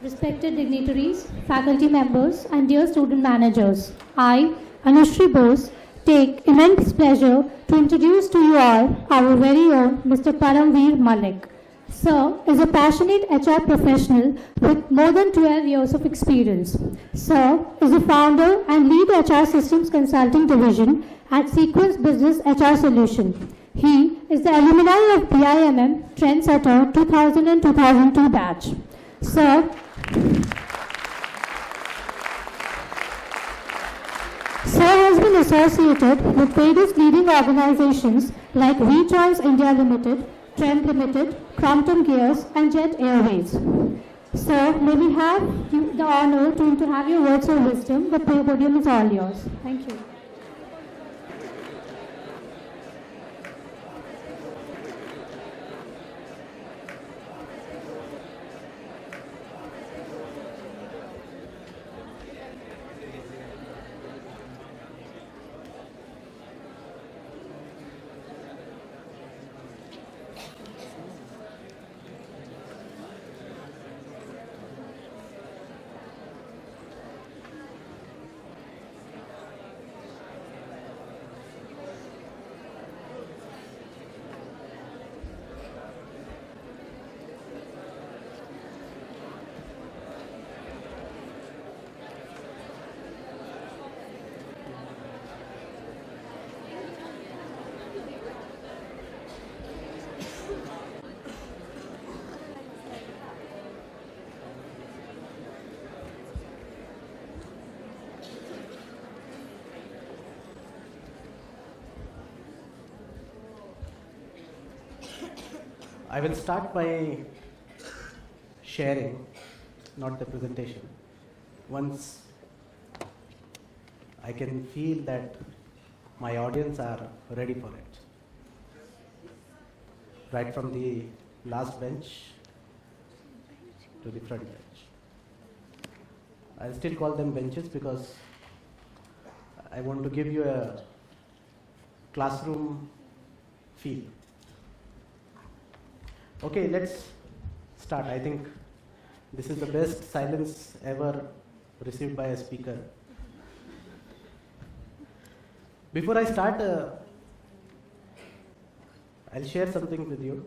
Respected dignitaries, faculty members, and dear student managers, I, Anushri Bose, take immense pleasure to introduce to you all our very own Mr. Paremvir Malik. Sir is a passionate HR professional with more than 12 years of experience. Sir is the founder and lead HR Systems Consulting Division at Sequence Business HR Solution. He is the alumni of BIMM Trendsetter 2000 and 2002 batch. Sir has been associated with various leading organizations like VTrans India Limited, Trend Limited, Crompton Gears, and Jet Airways. Sir, may we have the honor to have your words of wisdom. The podium is all yours. Thank you. I will start by sharing, not the presentation. Once I can feel that my audience are ready for it. Right from the last bench to the front bench. I still call them benches because I want to give you a classroom feel. Okay, let's start. I think this is the best silence ever received by a speaker. Before I start, I'll share something with you.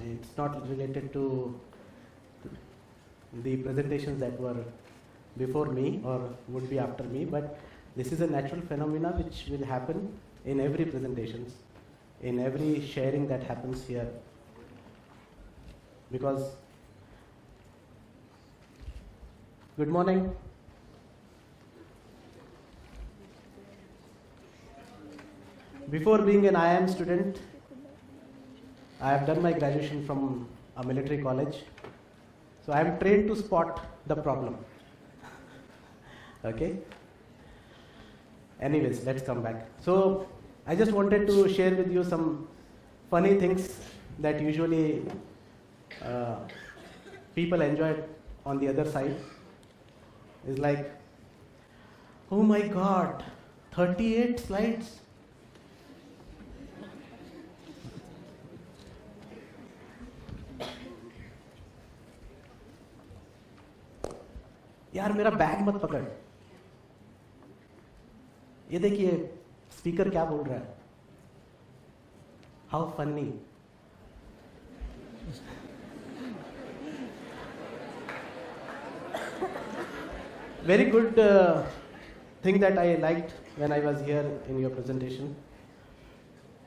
It's not related to the presentations that were before me or would be after me, but this is a natural phenomena which will happen in every presentations, in every sharing that happens here. Because, good morning. Before being an IIM student, I have done my graduation from a military college. So I am trained to spot the problem. Okay? Anyways, let's come back. So I just wanted to share with you some funny things that usually people enjoy on the other side. It's like, oh my God, 38 slides. यार मेरा bag मत पकड़, ये देखिए speaker क्या बोल रहा है. How funny. Very good thing that I liked when I was here in your presentation.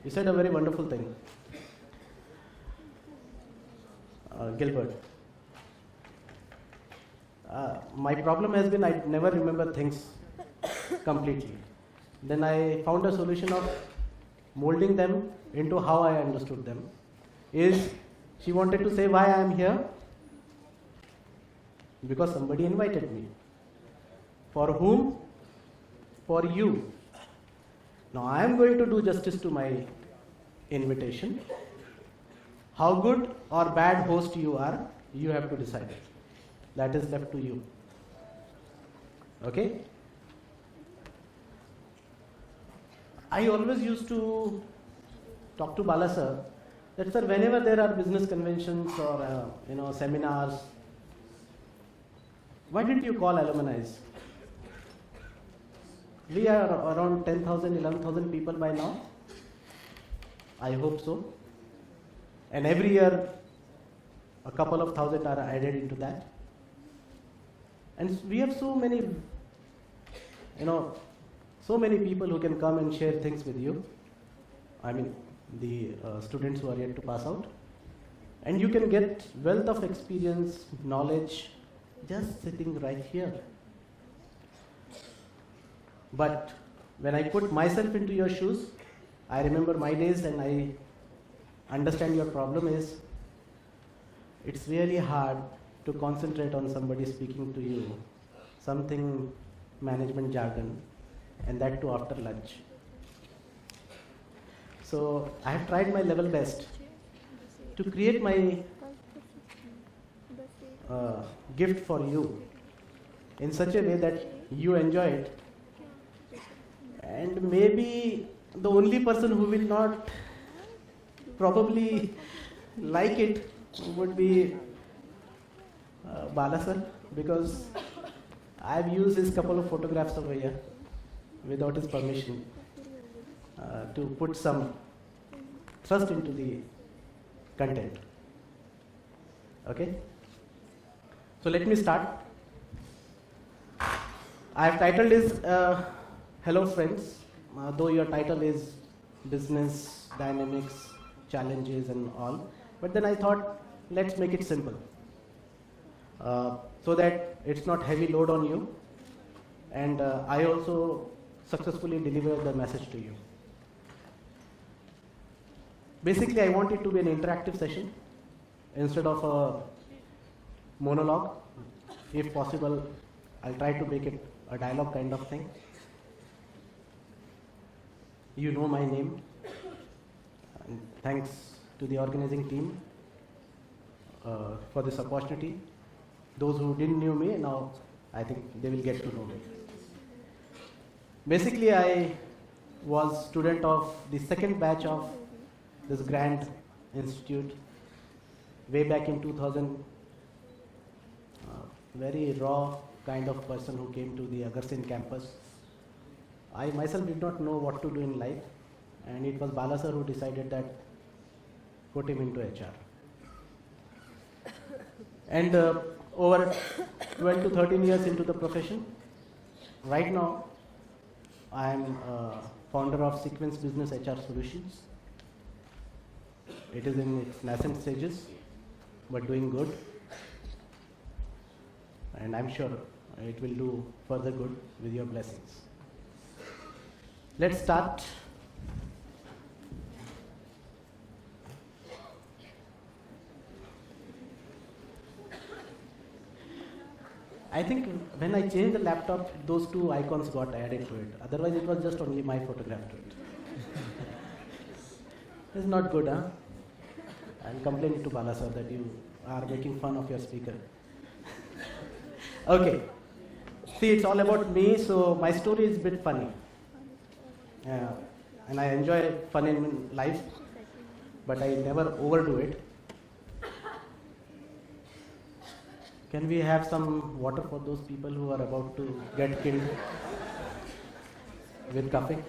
You said a very wonderful thing. Gilbert. My problem has been I never remember things completely. Then I found a solution of molding them into how I understood them. Is she wanted to say why I am here? Because somebody invited me. For whom? For you. Now I am going to do justice to my invitation. How good or bad host you are, you have to decide it. That is left to you. Okay? I always used to talk to Bala sir that sir, whenever there are business conventions or seminars, why didn't you call alumni? We are around 10,000, 11,000 people by now. I hope so. And every year, a couple of thousand are added into that. And we have so many, so many people who can come and share things with you. I mean, the students who are yet to pass out. And you can get wealth of experience, knowledge, just sitting right here. But when I put myself into your shoes, I remember my days and I understand your problem is, it's really hard to concentrate on somebody speaking to you, something management jargon, and that too after lunch. So I have tried my level best to create my gift for you in such a way that you enjoy it. And maybe the only person who will not probably like it would be Bala sir, because I've used his couple of photographs over here without his permission to put some thrust into the content. Okay? So let me start. I have titled this Hello Friends, though your title is Business, Dynamics, Challenges and all. But then I thought, let's make it simple. So that it's not heavy load on you. And I also successfully deliver the message to you. Basically, I want it to be an interactive session instead of a monologue. If possible, I'll try to make it a dialogue kind of thing. You know my name. And thanks to the organizing team for this opportunity. Those who didn't know me, now I think they will get to know me. Basically, I was student of the second batch of this grand institute way back in 2000. Very raw kind of person who came to the Agarsin campus. I myself did not know what to do in life, and it was Bala sir who decided that put him into HR. And over 12 to 13 years into the profession, right now I am founder of Sequence Business HR Solutions. It is in its nascent stages, but doing good. And I'm sure it will do further good with your blessings. Let's start. I think when I changed the laptop, those two icons got added to it. Otherwise, it was just only my photograph to it. It's not good, huh? I'll complain to Bala sir that you are making fun of your speaker. Okay. See, it's all about me, so my story is a bit funny. And I enjoy fun in life, but I never overdo it. Can we have some water for those people who are about to get killed with coughing?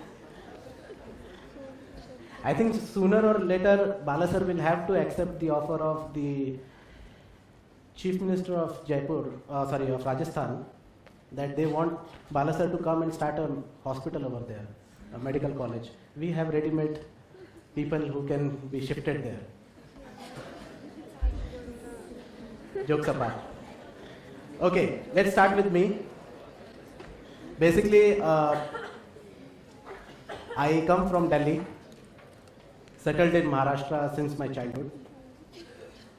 I think sooner or later, Bala sir will have to accept the offer of the Chief Minister of of Rajasthan, that they want Bala sir to come and start a hospital over there, a medical college. We have ready-made people who can be shifted there. Jokes apart. Okay, let's start with me. Basically, I come from Delhi, settled in Maharashtra since my childhood.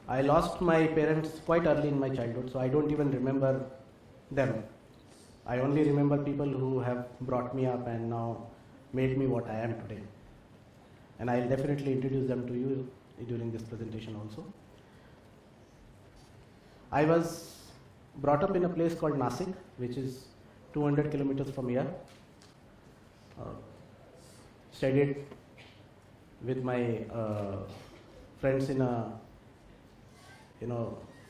I lost my parents quite early in my childhood, so I don't even remember them. I only remember people who have brought me up and now made me what I am today. And I'll definitely introduce them to you during this presentation also. I was brought up in a place called Nasik, which is 200 kilometers from here. Studied with my friends in a,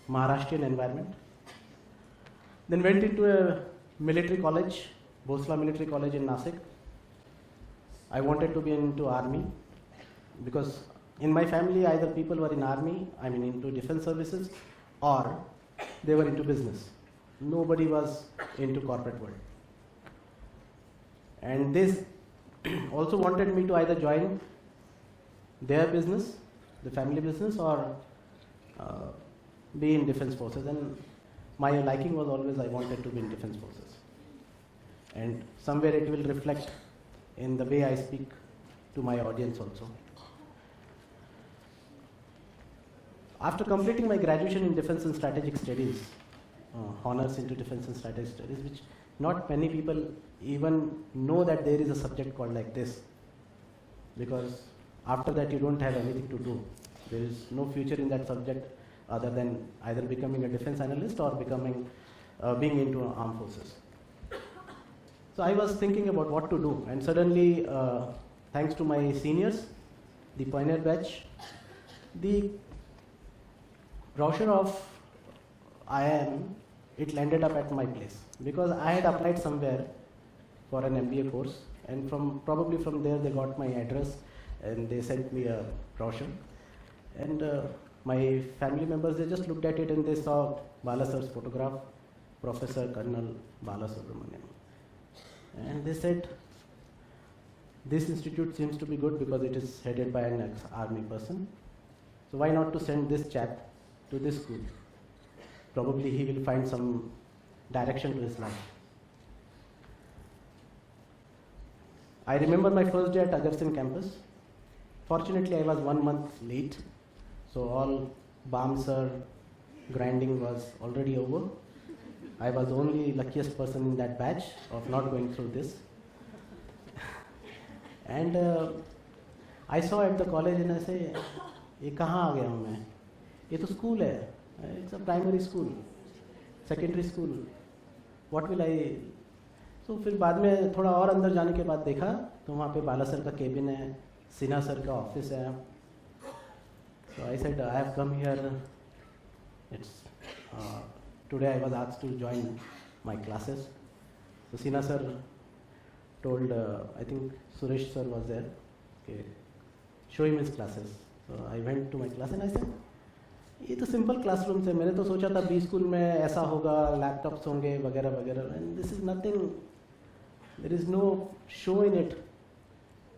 Maharashtrian environment. Then went into a military college, Bhosla Military College in Nasik. I wanted to be into army because in my family either people were in army, into defense services, or they were into business. Nobody was into corporate world. And this also wanted me to either join their business, the family business, or be in defense forces. And my liking was always I wanted to be in defense forces. And somewhere it will reflect in the way I speak to my audience also. After completing my graduation in Defense and Strategic Studies, honors into Defense and Strategic Studies, which not many people even know that there is a subject called like this, because after that you don't have anything to do. There is no future in that subject other than either becoming a defense analyst or being into armed forces. So I was thinking about what to do, and suddenly, thanks to my seniors, the pioneer batch, the brochure of IIM, it landed up at my place because I had applied somewhere for an MBA course, and probably from there they got my address and they sent me a brochure. And my family members, they just looked at it and they saw Bala sir's photograph, Professor Colonel Bala Subramaniam. And they said, this institute seems to be good because it is headed by an ex-army person. So why not to send this chap to this school? Probably he will find some direction to his life. I remember my first day at Agar Singh campus. Fortunately, I was 1 month late. So all BAMSR grinding was already over. I was only luckiest person in that batch of not going through this. And I saw at the college and I say, ये कहाँ आ गया हूँ मैं? ये तो school है. It's a primary school, secondary school. What will I? So फिर बाद में थोड़ा और अंदर जाने के बाद देखा तो वहाँ पे बाला सर का केबिन है, सिन्हा सर का ऑफिस है. So I said, I have come here. Today I was asked to join my classes. So Sinha sir told, I think Suresh sir was there, okay, show him his classes. So I went to my class and I said, ये तो simple classroom है, मैंने तो सोचा था B school में ऐसा होगा, लैपटॉप्स होंगे वगैरह वगैरह, and this is nothing, there is no show in it.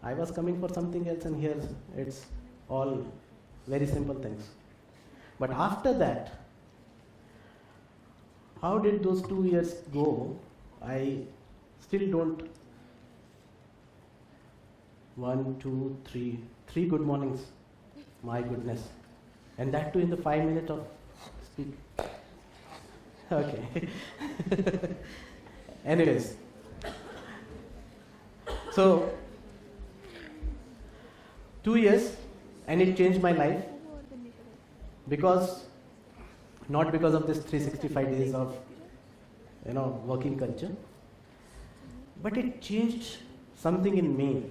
I was coming for something else and here it's all very simple things. But after that, how did those 2 years go? I still don't. 1, 2, 3, 3 good mornings. My goodness. And that too in the 5 minutes of speak. Okay. Anyways. So, 2 years, and it changed my life. Not because of this 365 days of, working culture, but it changed something in me,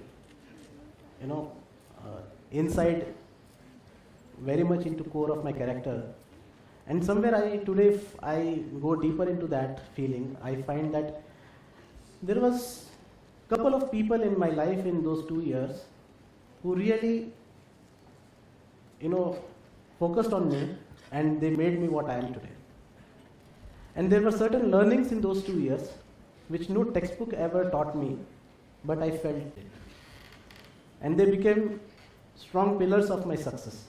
inside, very much into core of my character. And somewhere today, if I go deeper into that feeling, I find that there was a couple of people in my life in those 2 years who really, focused on me, and they made me what I am today. And there were certain learnings in those 2 years which no textbook ever taught me, but I felt it. And they became strong pillars of my success.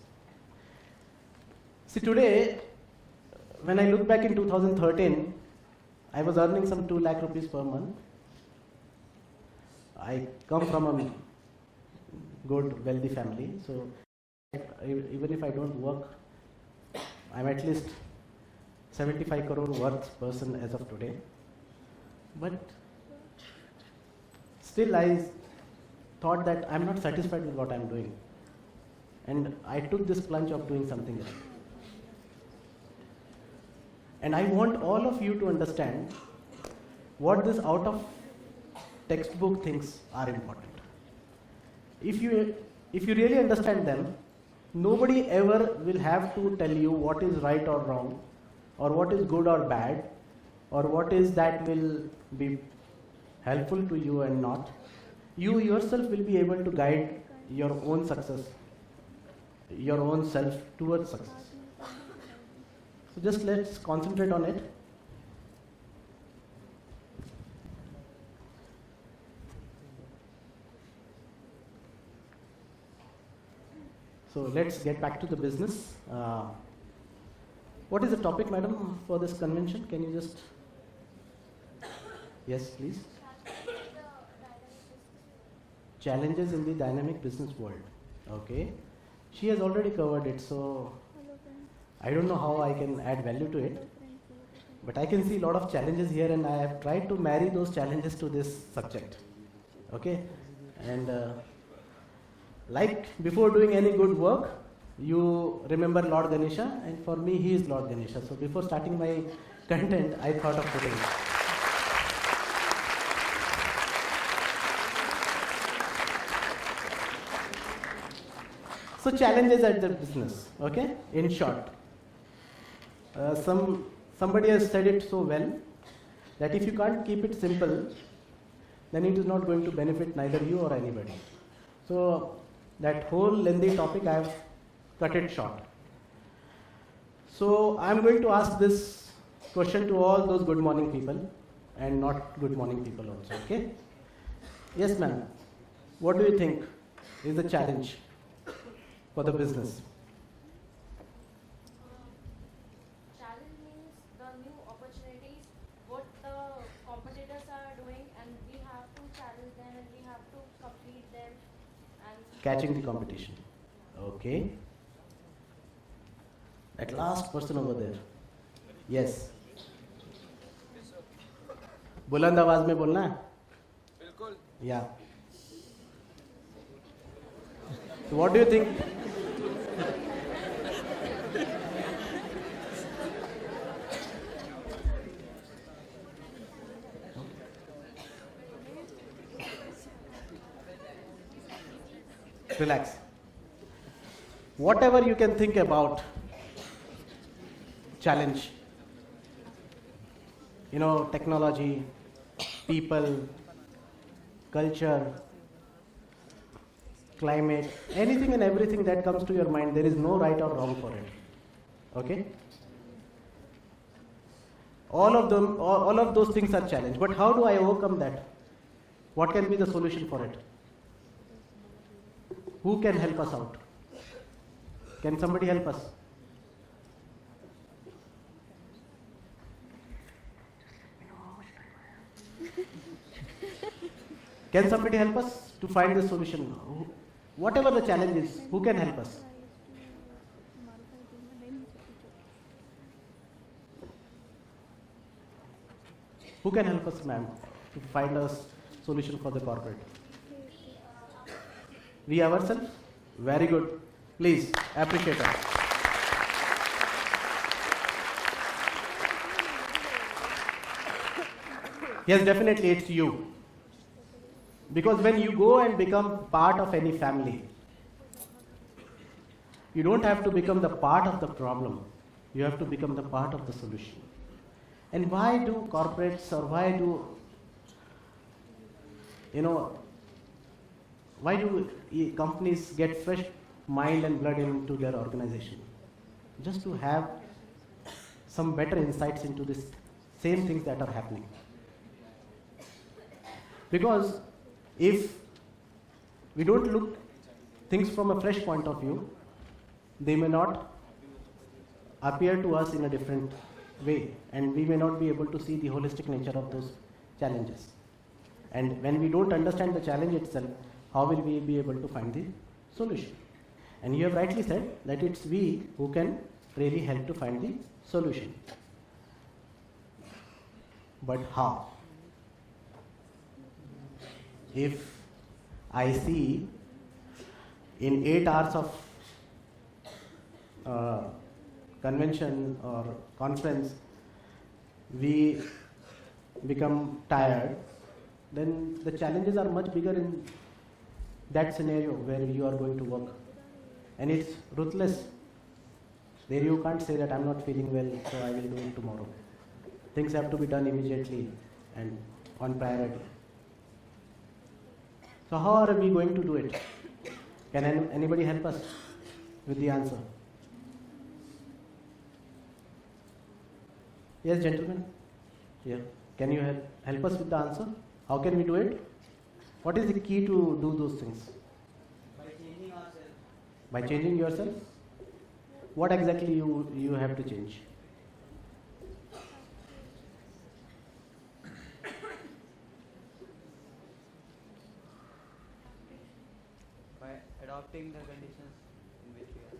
See, today, when I look back in 2013, I was earning some 2 lakh rupees per month. I come from a good, wealthy family, so even if I don't work, I'm at least 75 crore worth person as of today. But still I thought that I'm not satisfied with what I'm doing. And I took this plunge of doing something else. And I want all of you to understand what this out of textbook things are important. If you really understand them, nobody ever will have to tell you what is right or wrong, or what is good or bad, or what is that will be helpful to you and not. You yourself will be able to guide your own success, your own self towards success. So just let's concentrate on it. So let's get back to the business. What is the topic, madam, for this convention? Can you just... Yes, please. Challenges in the dynamic business world. Okay. She has already covered it, so I don't know how I can add value to it. But I can see a lot of challenges here, and I have tried to marry those challenges to this subject. Okay. And like before doing any good work, you remember Lord Ganesha, and for me he is Lord Ganesha. So before starting my content, I thought of putting it. So challenges at the business, okay? In short, somebody has said it so well that if you can't keep it simple, then it is not going to benefit neither you or anybody. So that whole lengthy topic I have cut it short. So I am going to ask this question to all those good morning people and not good morning people also, okay? Yes, ma'am. What do you think is the challenge for the business? Challenge means the new opportunities, what the competitors are doing, and we have to challenge them and we have to complete them. And Catching the competition. Okay. At last person over there. Yes. बुलंद आवाज में बोलना है? बिल्कुल. Yeah. So what do you think? Relax. Whatever you can think about challenge, technology, people, culture, climate, anything and everything that comes to your mind, there is no right or wrong for it. Okay? All of those things are challenge. But how do I overcome that? What can be the solution for it? Who can help us out? Can somebody help us? Can somebody help us to find the solution? Whatever the challenge is, who can help us? Who can help us, ma'am, to find a solution for the corporate? We ourselves? Very good. Please, appreciate us. Yes, definitely it's you. Because when you go and become part of any family, you don't have to become the part of the problem. You have to become the part of the solution. And why do corporates or why do companies get fresh mind and blood into their organization? Just to have some better insights into this same things that are happening. Because if we don't look things from a fresh point of view, they may not appear to us in a different way, and we may not be able to see the holistic nature of those challenges. And when we don't understand the challenge itself, how will we be able to find the solution? And you have rightly said that it's we who can really help to find the solution. But how? If I see in 8 hours of convention or conference, we become tired, then the challenges are much bigger in that scenario where you are going to work. and it's ruthless. There you can't say that I'm not feeling well, so I will do it tomorrow. Things have to be done immediately and on priority. So how are we going to do it? Can anybody help us with the answer? Yes, gentlemen? Yeah. Can you help us with the answer? How can we do it? What is the key to do those things? By changing ourselves. By changing yourself? What exactly you have to change? By adopting the conditions in which we are.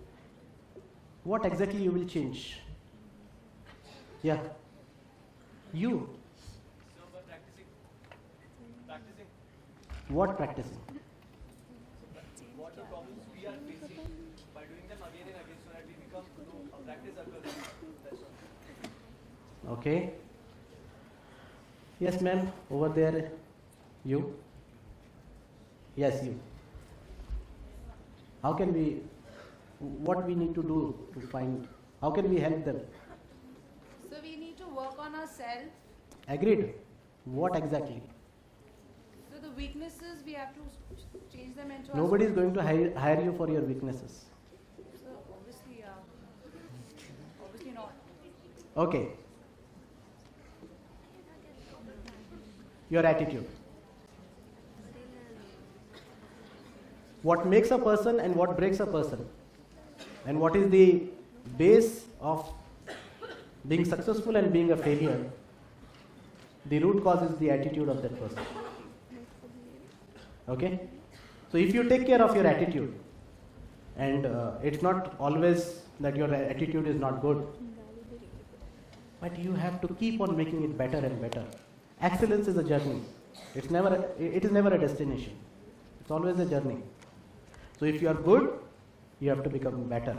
What exactly you will change? Yeah. You. So by practicing. What practicing? What the problems we are facing, by doing them again and again, so that we become a practice occurs. That's all. Okay. Yes, ma'am. Over there. You. Yes, you. How can we? What we need to do to find? How can we help them? So we need to work on ourselves. Agreed. What exactly? So the weaknesses we have to change them into. Nobody is going to hire you for your weaknesses. So obviously, obviously not. Okay. Your attitude. What makes a person and what breaks a person, and what is the base of being successful and being a failure, the root cause is the attitude of that person. Okay? So if you take care of your attitude, and it's not always that your attitude is not good, but you have to keep on making it better and better. Excellence is a journey. It is never a destination. It's always a journey. So if you are good, you have to become better.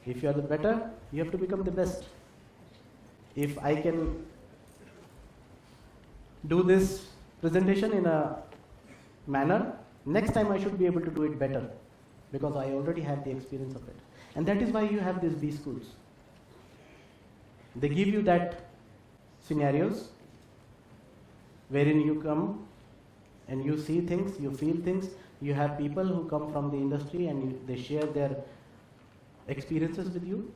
If you are the better, you have to become the best. If I can do this presentation in a manner, next time I should be able to do it better, because I already have the experience of it. And that is why you have these B schools. They give you that scenarios wherein you come and you see things, you feel things. You have people who come from the industry and they share their experiences with you.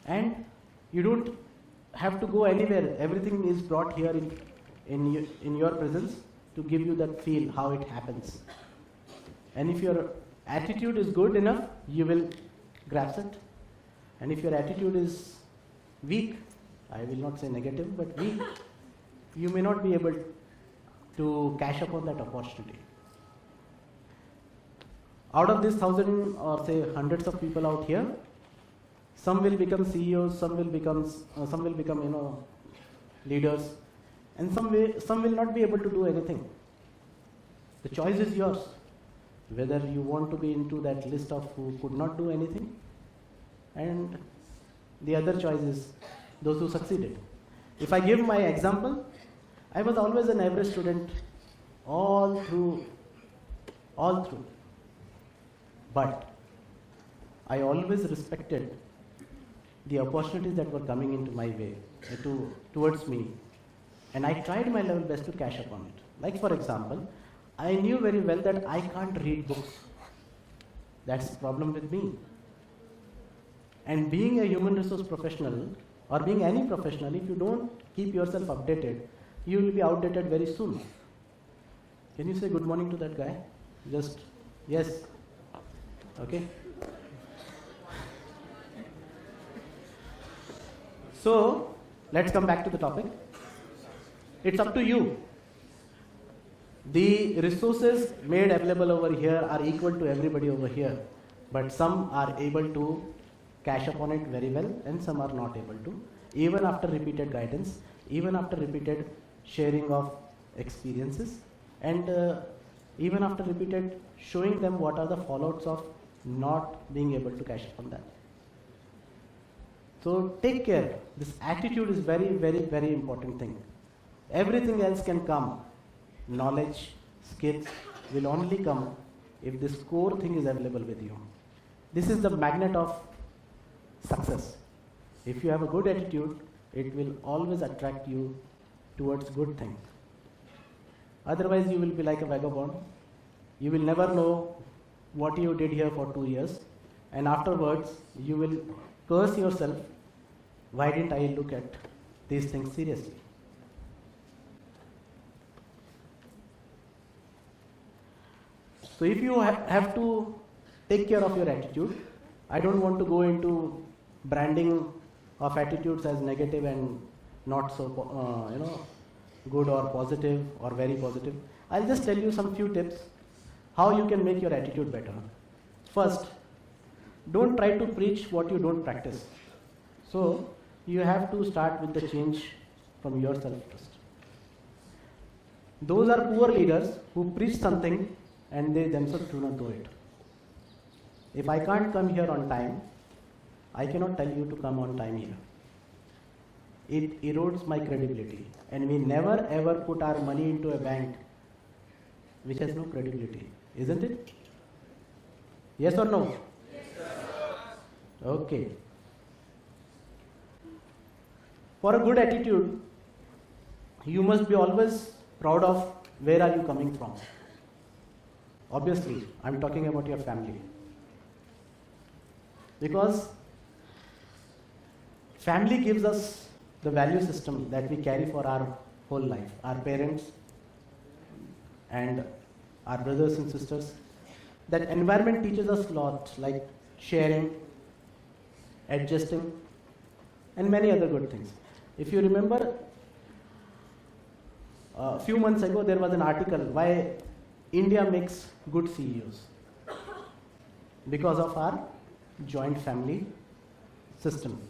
And you don't have to go anywhere. Everything is brought here in your presence to give you that feel how it happens. And if your attitude is good enough, you will grasp it. And if your attitude is weak, I will not say negative, but weak, you may not be able to cash upon that opportunity. Out of this 1,000 or say hundreds of people out here, some will become CEOs, some will become leaders, and some will not be able to do anything. The choice is yours, whether you want to be into that list of who could not do anything, and the other choice is those who succeeded. If I give my example, I was always an average student all through. But I always respected the opportunities that were coming into my way, towards me. And I tried my level best to cash upon it. Like for example, I knew very well that I can't read books. That's the problem with me. And being a human resource professional, or being any professional, if you don't keep yourself updated, you will be outdated very soon. Can you say good morning to that guy? Just, yes. Okay. So, let's come back to the topic. It's up to you. The resources made available over here are equal to everybody over here, but some are able to cash upon it very well and some are not able to, even after repeated guidance, even after repeated sharing of experiences, and even after repeated showing them what are the fallouts of not being able to cash upon that. So take care. This attitude is very, very, very important thing. Everything else can come. Knowledge, skills will only come if this core thing is available with you. This is the magnet of success. If you have a good attitude, it will always attract you towards good things. Otherwise, you will be like a vagabond. You will never know what you did here for 2 years, and afterwards, you will curse yourself. Why didn't I look at these things seriously? So if you have to take care of your attitude, I don't want to go into branding of attitudes as negative and not so good or positive or very positive. I'll just tell you some few tips how you can make your attitude better. First, don't try to preach what you don't practice. So you have to start with the change from yourself first. Those are poor leaders who preach something and they themselves do not do it. If I can't come here on time, I cannot tell you to come on time here. It erodes my credibility, and we never ever put our money into a bank which has no credibility, isn't it? Yes or no? Yes, sir. Okay. For a good attitude, you must be always proud of where are you coming from. Obviously, I'm talking about your family. Because family gives us the value system that we carry for our whole life. Our parents and our brothers and sisters. That environment teaches us a lot, like sharing, adjusting, and many other good things. If you remember, a few months ago there was an article why India makes good CEOs. Because of our joint family system,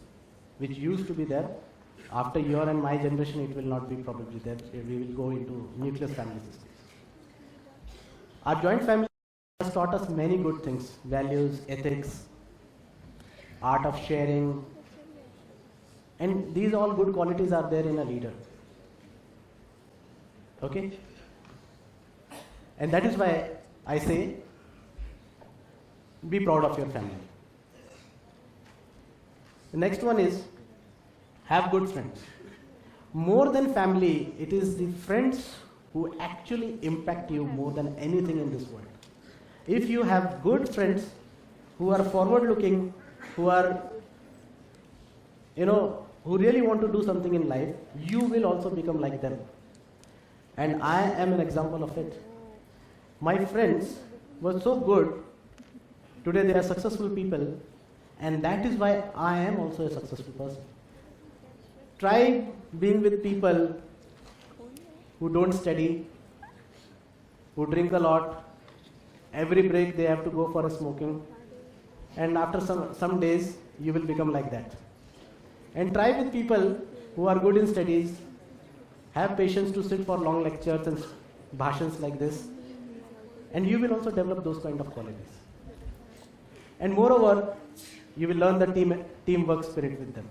which used to be there. After your and my generation, it will not be probably there. We will go into nuclear family systems. Our joint family has taught us many good things: values, ethics, art of sharing, and these all good qualities are there in a leader. Okay? And that is why I say, be proud of your family. The next one is, have good friends. More than family, it is the friends who actually impact you more than anything in this world. If you have good friends who are forward looking, who are, who really want to do something in life, you will also become like them. And I am an example of it. My friends were so good. Today they are successful people, and that is why I am also a successful person. Try being with people who don't study, who drink a lot. Every break they have to go for a smoking, and after some days you will become like that. And try with people who are good in studies, have patience to sit for long lectures and bhashans like this, and you will also develop those kind of qualities. And moreover, you will learn the teamwork spirit with them.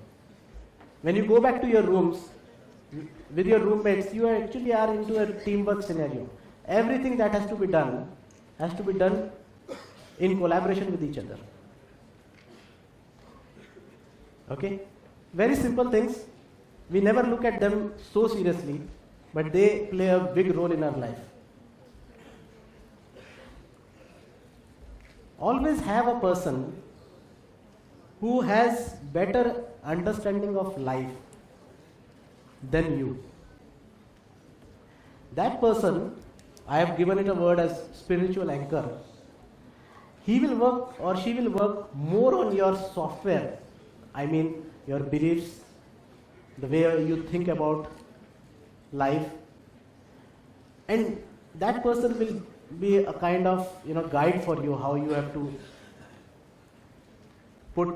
When you go back to your rooms with your roommates, you actually are into a teamwork scenario. Everything that has to be done in collaboration with each other. Okay? Very simple things. We never look at them so seriously, but they play a big role in our life. Always have a person who has better understanding of life than you. That person, I have given it a word as spiritual anchor. He will work or she will work more on your software. I mean your beliefs, the way you think about life. And that person will be a kind of guide for you how you have to put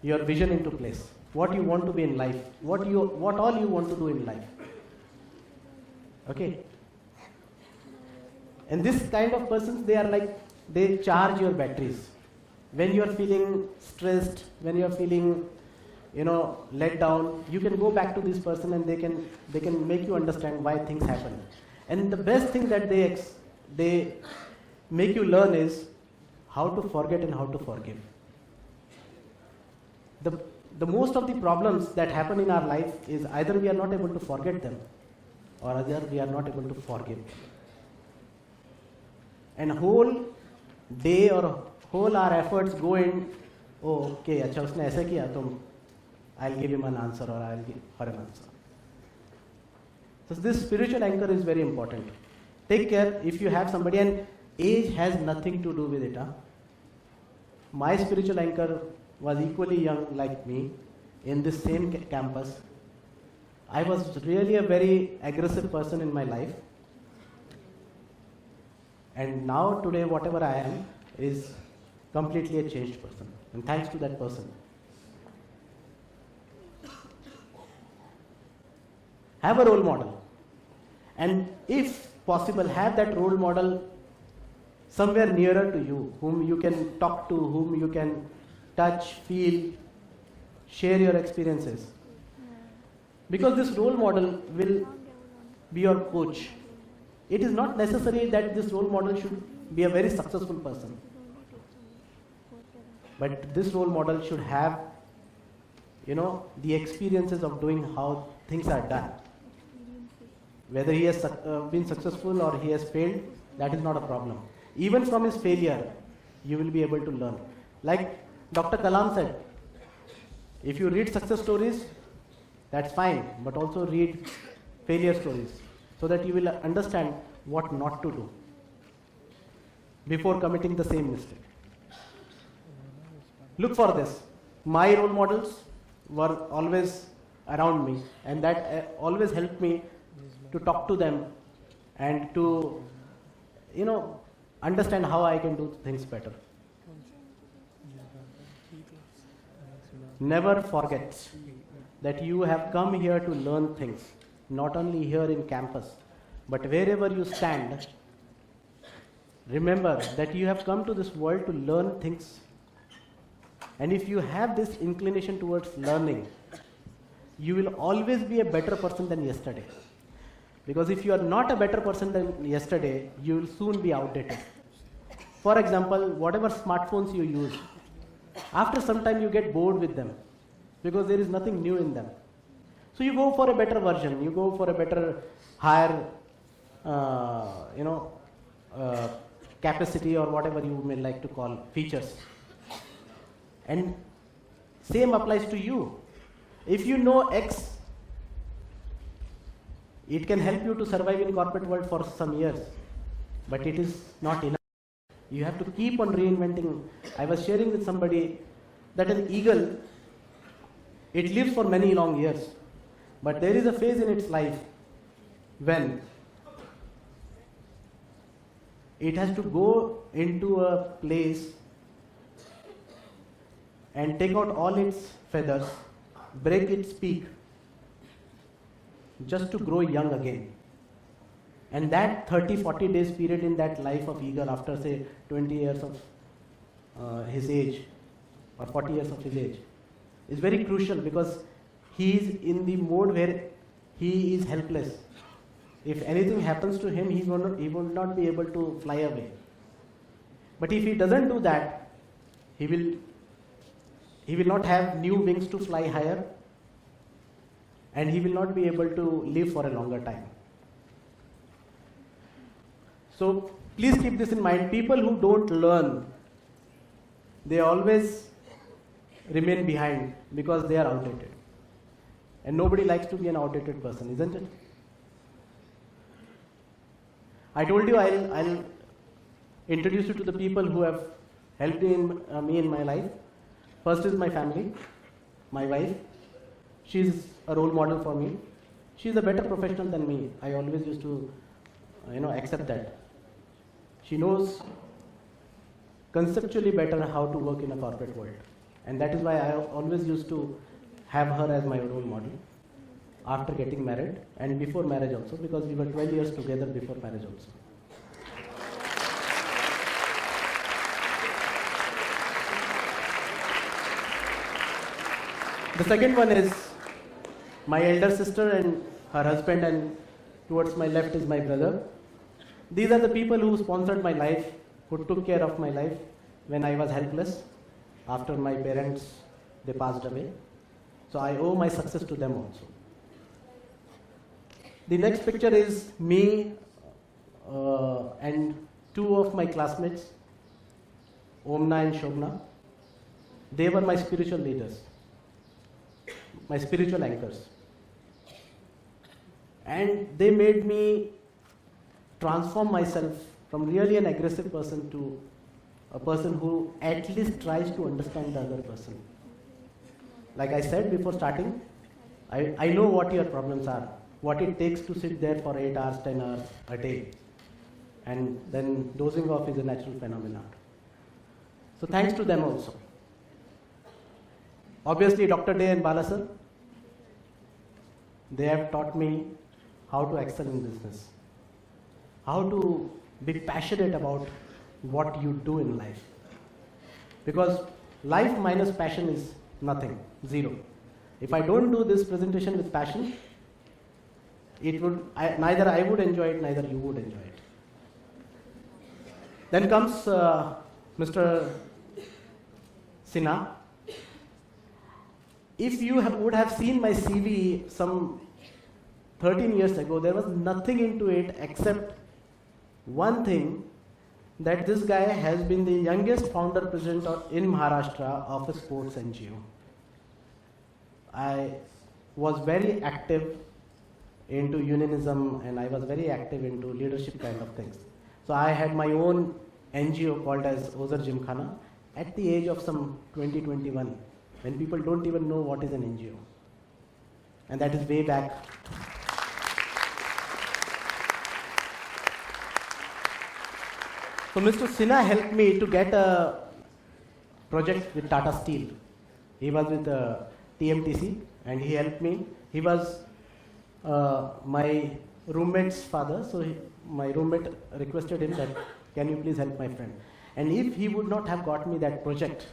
your vision into place, what you want to be in life, what all you want to do in life. Okay? And this kind of persons, they charge your batteries. When you are feeling stressed, when you are feeling let down, you can go back to this person and they can make you understand why things happen. And the best thing that they make you learn is how to forget and how to forgive. The most of the problems that happen in our life is either we are not able to forget them or either we are not able to forgive. And whole day or whole our efforts go in, oh okay, अच्छा उसने ऐसा किया तो I'll give him an answer or I'll give her an answer. So this spiritual anchor is very important. Take care if you have somebody, and age has nothing to do with it. My spiritual anchor was equally young like me in this same campus. I was really a very aggressive person in my life. And now today whatever I am is completely a changed person. And thanks to that person. Have a role model. And if possible, have that role model somewhere nearer to you, whom you can talk to, whom you can touch, feel, share your experiences. Because this role model will be your coach. It is not necessary that this role model should be a very successful person. But this role model should have, the experiences of doing how things are done. Whether he has been successful or he has failed, that is not a problem. Even from his failure, you will be able to learn. Like Dr. Kalam said, if you read success stories, that's fine, but also read failure stories so that you will understand what not to do before committing the same mistake. Look for this. My role models were always around me, and that always helped me to talk to them and to, understand how I can do things better. Never forget that you have come here to learn things, not only here in campus, but wherever you stand. Remember that you have come to this world to learn things. And if you have this inclination towards learning, you will always be a better person than yesterday. Because if you are not a better person than yesterday, you will soon be outdated. For example, whatever smartphones you use, after some time you get bored with them because there is nothing new in them. So you go for a better version, you go for a better, higher, capacity or whatever you may like to call features. And same applies to you. If you know X, it can help you to survive in corporate world for some years, but it is not enough. You have to keep on reinventing. I was sharing with somebody that an eagle, it lives for many long years, but there is a phase in its life when it has to go into a place and take out all its feathers, break its beak, just to grow young again. And that 30-40 days period in that life of eagle after say 20 years of his age or 40 years of his age is very crucial, because he is in the mode where he is helpless. If anything happens to him, he will not be able to fly away. But if he doesn't do that, he will not have new wings to fly higher, and he will not be able to live for a longer time. So please keep this in mind. People who don't learn, they always remain behind because they are outdated. And nobody likes to be an outdated person, isn't it? I told you I'll introduce you to the people who have helped me in my life. First is my family, my wife. She's a role model for me. She's a better professional than me. I always used to, accept that. She knows conceptually better how to work in a corporate world. And that is why I always used to have her as my role model after getting married and before marriage also, because we were 12 years together before marriage also. The second one is my elder sister and her husband, and towards my left is my brother. These are the people who sponsored my life who took care of my life when I was helpless after my parents, they passed away. So I owe my success to them also. The next picture is me and two of my classmates, Omna and Shobna. They were my spiritual leaders, my spiritual anchors. And they made me transform myself from really an aggressive person to a person who at least tries to understand the other person. Like I said before starting, I know what your problems are, what it takes to sit there for 8 hours, 10 hours a day. And then dozing off is a natural phenomenon. So thanks to them also. Obviously, Dr. Day and Bala sir, they have taught me how to excel in business, how to be passionate about what you do in life. Because life minus passion is nothing, zero. If I don't do this presentation with passion, neither I would enjoy it, neither you would enjoy it. Then comes Mr. Sinha. If you would have seen my CV some 13 years ago, there was nothing into it except one thing, that this guy has been the youngest founder president in Maharashtra of a sports NGO. I was very active into unionism and I was very active into leadership kind of things. So I had my own NGO called as Ozar Gymkhana at the age of some 20, 21, when people don't even know what is an NGO. And that is way back. So Mr. Sinha helped me to get a project with Tata Steel. He was with TMTC and he helped me. He was my roommate's father, so my roommate requested him that, can you please help my friend? And if he would not have got me that project,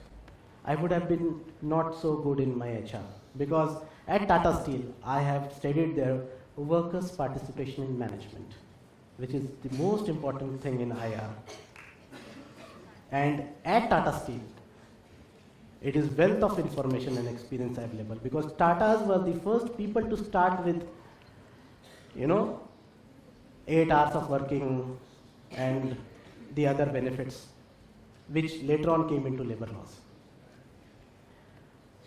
I would have been not so good in my HR. Because at Tata Steel, I have studied their workers' participation in management, which is the most important thing in IR. And at Tata Steel, it is wealth of information and experience available, because Tatas were the first people to start with, 8 hours of working and the other benefits, which later on came into labor laws.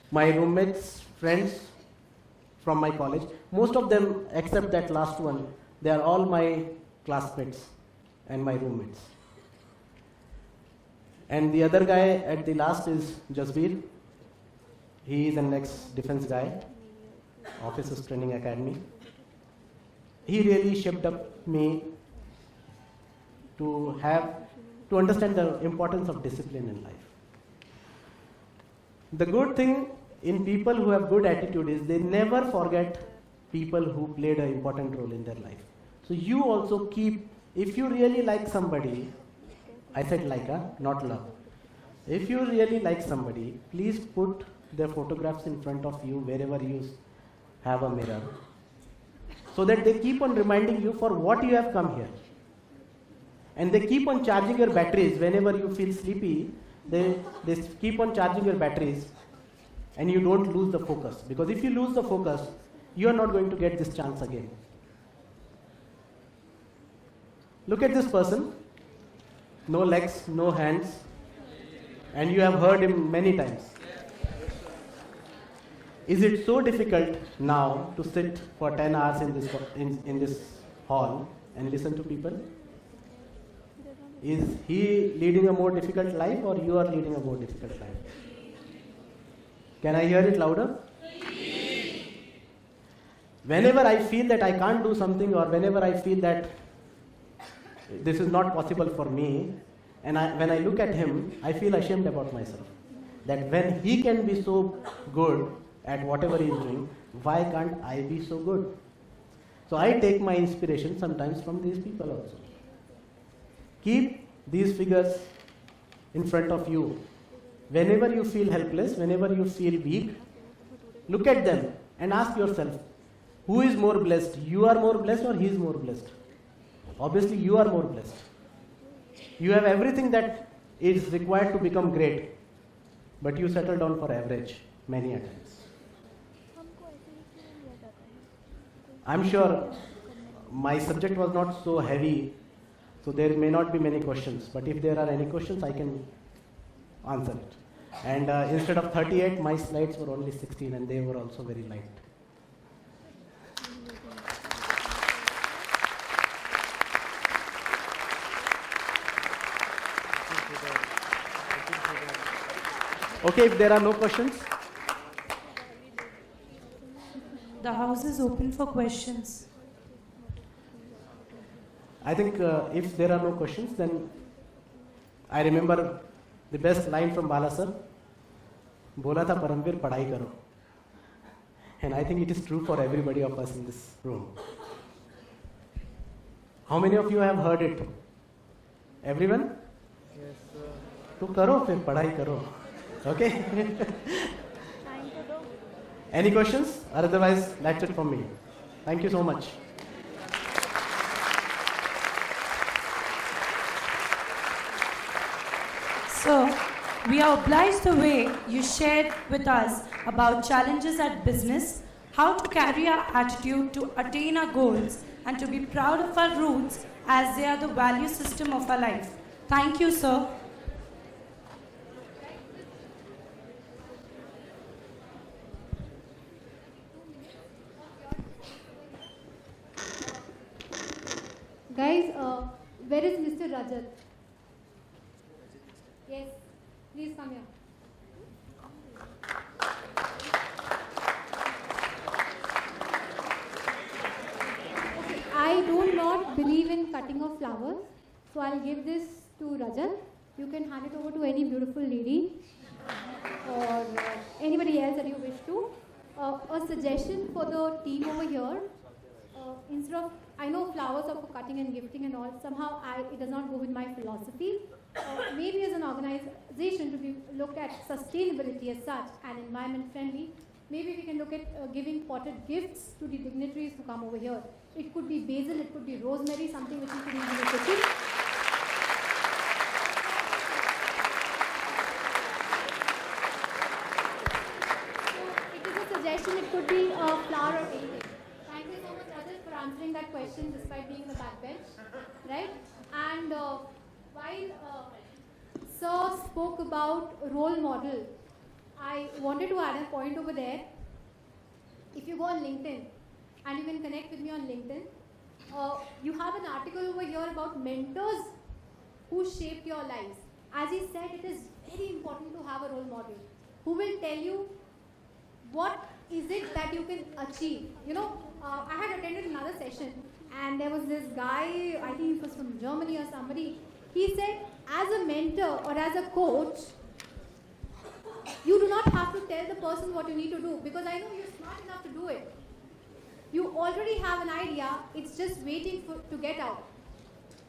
My roommates, friends from my college, most of them except that last one, they are all my classmates and my roommates. And the other guy at the last is Jasbir. He is an ex-defense guy, Officers Training Academy. He really shaped up me to understand the importance of discipline in life. The good thing in people who have good attitude is they never forget people who played an important role in their life. So you also keep, if you really like somebody, I said like, not love. If you really like somebody, please put their photographs in front of you wherever you have a mirror, so that they keep on reminding you for what you have come here. And they keep on charging your batteries whenever you feel sleepy. They keep on charging your batteries and you don't lose the focus. Because if you lose the focus, you are not going to get this chance again. Look at this person. No legs, no hands. And you have heard him many times. Is it so difficult now to sit for 10 hours in this hall and listen to people? Is he leading a more difficult life, or you are leading a more difficult life? Can I hear it louder? Whenever I feel that I can't do something, or whenever I feel that this is not possible for me, and when I look at him, I feel ashamed about myself. That when he can be so good at whatever he is doing, why can't I be so good? So I take my inspiration sometimes from these people also. Keep these figures in front of you. Whenever you feel helpless, whenever you feel weak, look at them and ask yourself, who is more blessed? You are more blessed or he is more blessed? Obviously you are more blessed. You have everything that is required to become great, but you settle down for average many a times. I'm sure my subject was not so heavy, so there may not be many questions, but if there are any questions, I can answer it. And instead of 38, my slides were only 16 and they were also very light. Okay, if there are no questions, The house is open for questions. I think if there are no questions, then I remember the best line from Bala sir. Bola tha Paremvir padhai karo. And I think it is true for everybody of us in this room. How many of you have heard it? Everyone? Yes, sir. To karo, fir padhai karo. Okay? Any questions? Otherwise, that's it from me. Thank you so much. So, we are obliged the way you shared with us about challenges at business, how to carry our attitude to attain our goals, and to be proud of our roots as they are the value system of our life. Thank you, sir. Guys, where is Mr. Rajat? Yes, please come here. Okay, I do not believe in cutting of flowers, so I'll give this to Rajat. You can hand it over to any beautiful lady or anybody else that you wish to. A suggestion for the team over here. Instead of, I know flowers are for cutting and gifting and all, somehow it does not go with my philosophy. Maybe as an organization to be looked at sustainability as such and environment friendly, maybe we can look at giving potted gifts to the dignitaries who come over here. It could be basil, it could be rosemary, something which we could use in the kitchen. So it is a suggestion, it could be a flower or anything. Thank you so much, Rajat, for answering that question despite being in the backbench, right? And while Sir spoke about role model, I wanted to add a point over there. If you go on LinkedIn, and you can connect with me on LinkedIn, you have an article over here about mentors who shaped your lives. As he said, it is very important to have a role model who will tell you what is it that you can achieve. You know, I had attended another session and there was this guy, I think it was from Germany or somebody, he said, as a mentor or as a coach, you do not have to tell the person what you need to do because I know you're smart enough to do it. You already have an idea, it's just waiting to get out,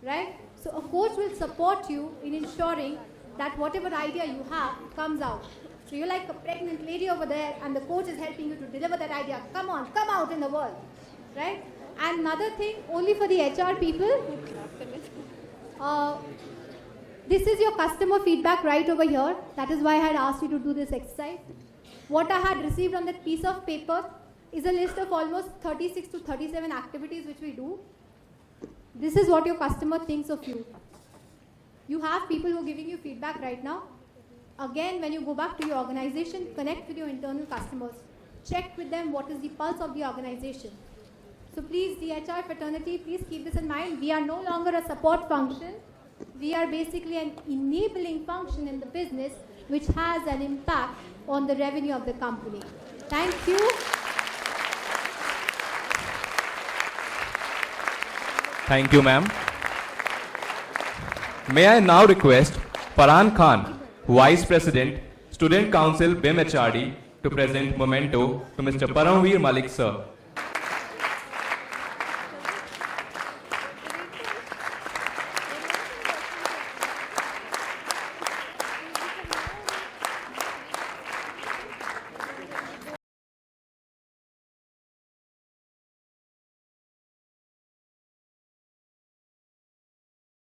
right? So a coach will support you in ensuring that whatever idea you have comes out. So you're like a pregnant lady over there and the coach is helping you to deliver that idea. Come on, come out in the world, right? And another thing, only for the HR people, this is your customer feedback right over here. That is why I had asked you to do this exercise. What I had received on that piece of paper is a list of almost 36 to 37 activities which we do. This is what your customer thinks of you. You have people who are giving you feedback right now. Again, when you go back to your organization, connect with your internal customers. Check with them what is the pulse of the organization. So please, the HR fraternity, please keep this in mind. We are no longer a support function. We are basically an enabling function in the business which has an impact on the revenue of the company. Thank you. Thank you, ma'am. May I now request Farhan Khan, Vice President, Student Council BIM HRD, to present memento to Mr. Paremvir Malik, sir.